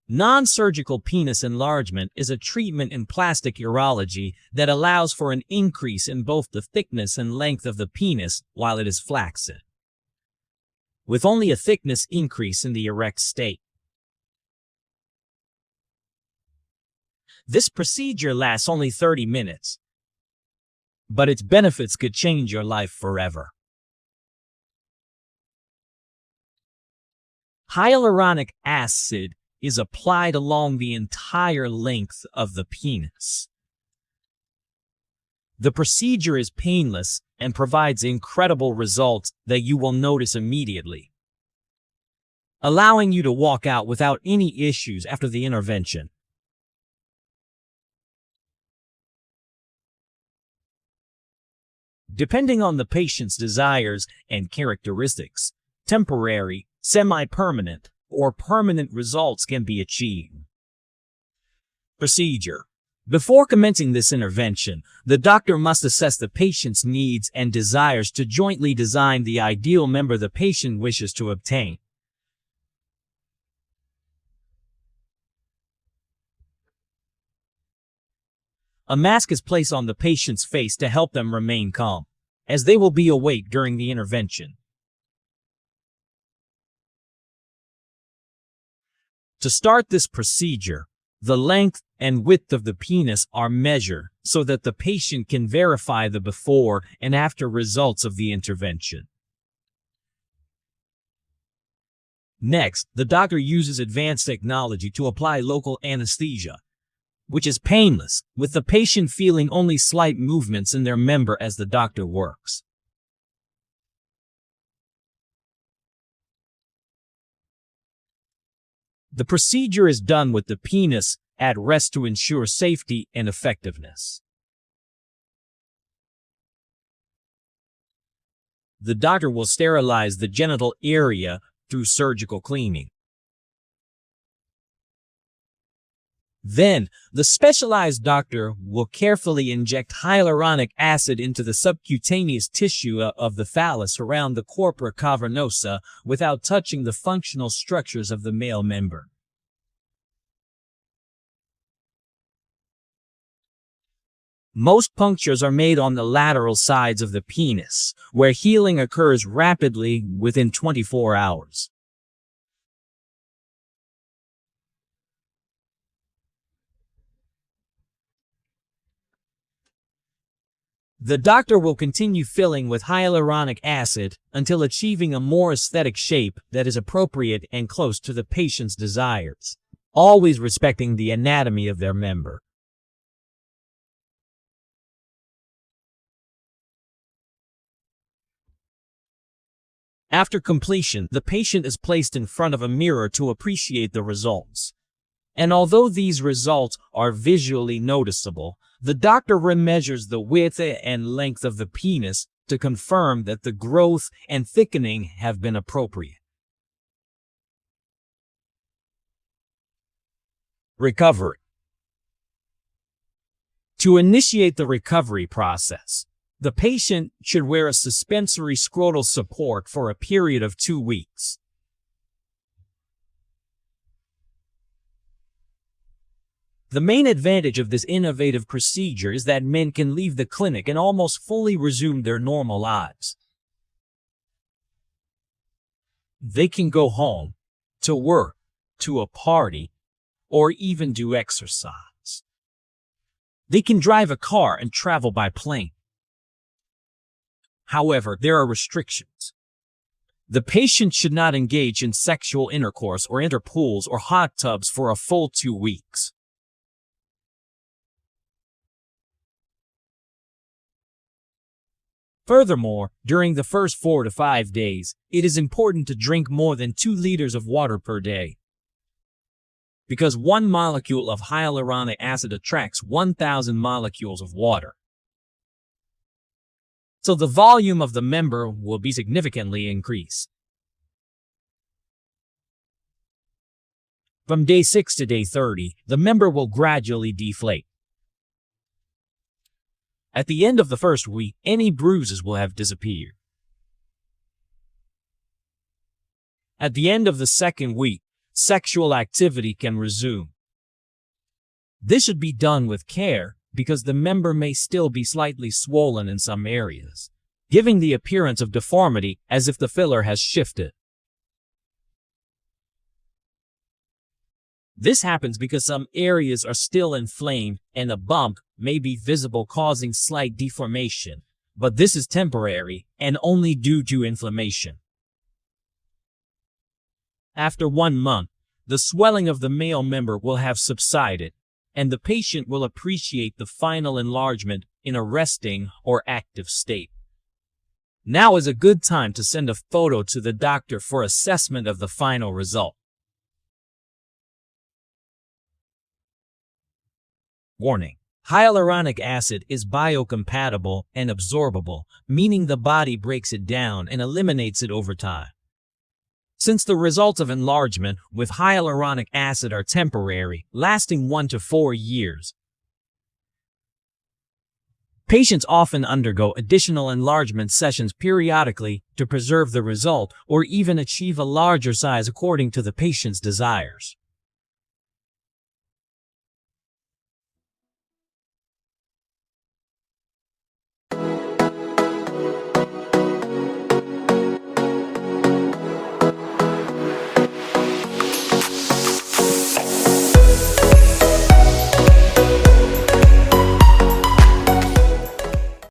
Non-surgical penis enlargement is a treatment in plastic urology that allows for an increase in both the thickness and length of the penis while it is flaccid, with only a thickness increase in the erect state. This procedure lasts only 30 minutes, but its benefits could change your life forever. Hyaluronic acid is applied along the entire length of the penis. The procedure is painless and provides incredible results that you will notice immediately, allowing you to walk out without any issues after the intervention. Depending on the patient's desires and characteristics, temporary, semi-permanent, or permanent results can be achieved. Procedure. Before commencing this intervention, the doctor must assess the patient's needs and desires to jointly design the ideal member the patient wishes to obtain. A mask is placed on the patient's face to help them remain calm, as they will be awake during the intervention. To start this procedure, the length and width of the penis are measured so that the patient can verify the before and after results of the intervention. Next, the doctor uses advanced technology to apply local anesthesia, which is painless, with the patient feeling only slight movements in their member as the doctor works. The procedure is done with the penis at rest to ensure safety and effectiveness. The doctor will sterilize the genital area through surgical cleaning. Then, the specialized doctor will carefully inject hyaluronic acid into the subcutaneous tissue of the phallus around the corpora cavernosa without touching the functional structures of the male member. Most punctures are made on the lateral sides of the penis, where healing occurs rapidly within 24 hours. The doctor will continue filling with hyaluronic acid until achieving a more aesthetic shape that is appropriate and close to the patient's desires, always respecting the anatomy of their member. After completion, the patient is placed in front of a mirror to appreciate the results. And although these results are visually noticeable, the doctor remeasures the width and length of the penis to confirm that the growth and thickening have been appropriate. Recovery. To initiate the recovery process, the patient should wear a suspensory scrotal support for a period of 2 weeks. The main advantage of this innovative procedure is that men can leave the clinic and almost fully resume their normal lives. They can go home, to work, to a party, or even do exercise. They can drive a car and travel by plane. However, there are restrictions. The patient should not engage in sexual intercourse or enter pools or hot tubs for a full 2 weeks. Furthermore, during the first 4 to 5 days, it is important to drink more than 2 liters of water per day, because 1 molecule of hyaluronic acid attracts 1,000 molecules of water. So the volume of the member will be significantly increased. From day 6 to day 30, the member will gradually deflate. At the end of the first week, any bruises will have disappeared. At the end of the second week, sexual activity can resume. This should be done with care because the member may still be slightly swollen in some areas, giving the appearance of deformity as if the filler has shifted. This happens because some areas are still inflamed and a bump may be visible, causing slight deformation, but this is temporary and only due to inflammation. After 1 month, the swelling of the male member will have subsided, and the patient will appreciate the final enlargement in a resting or active state. Now is a good time to send a photo to the doctor for assessment of the final result. Warning: hyaluronic acid is biocompatible and absorbable, meaning the body breaks it down and eliminates it over time. Since the results of enlargement with hyaluronic acid are temporary, lasting 1 to 4 years, patients often undergo additional enlargement sessions periodically to preserve the result or even achieve a larger size according to the patient's desires.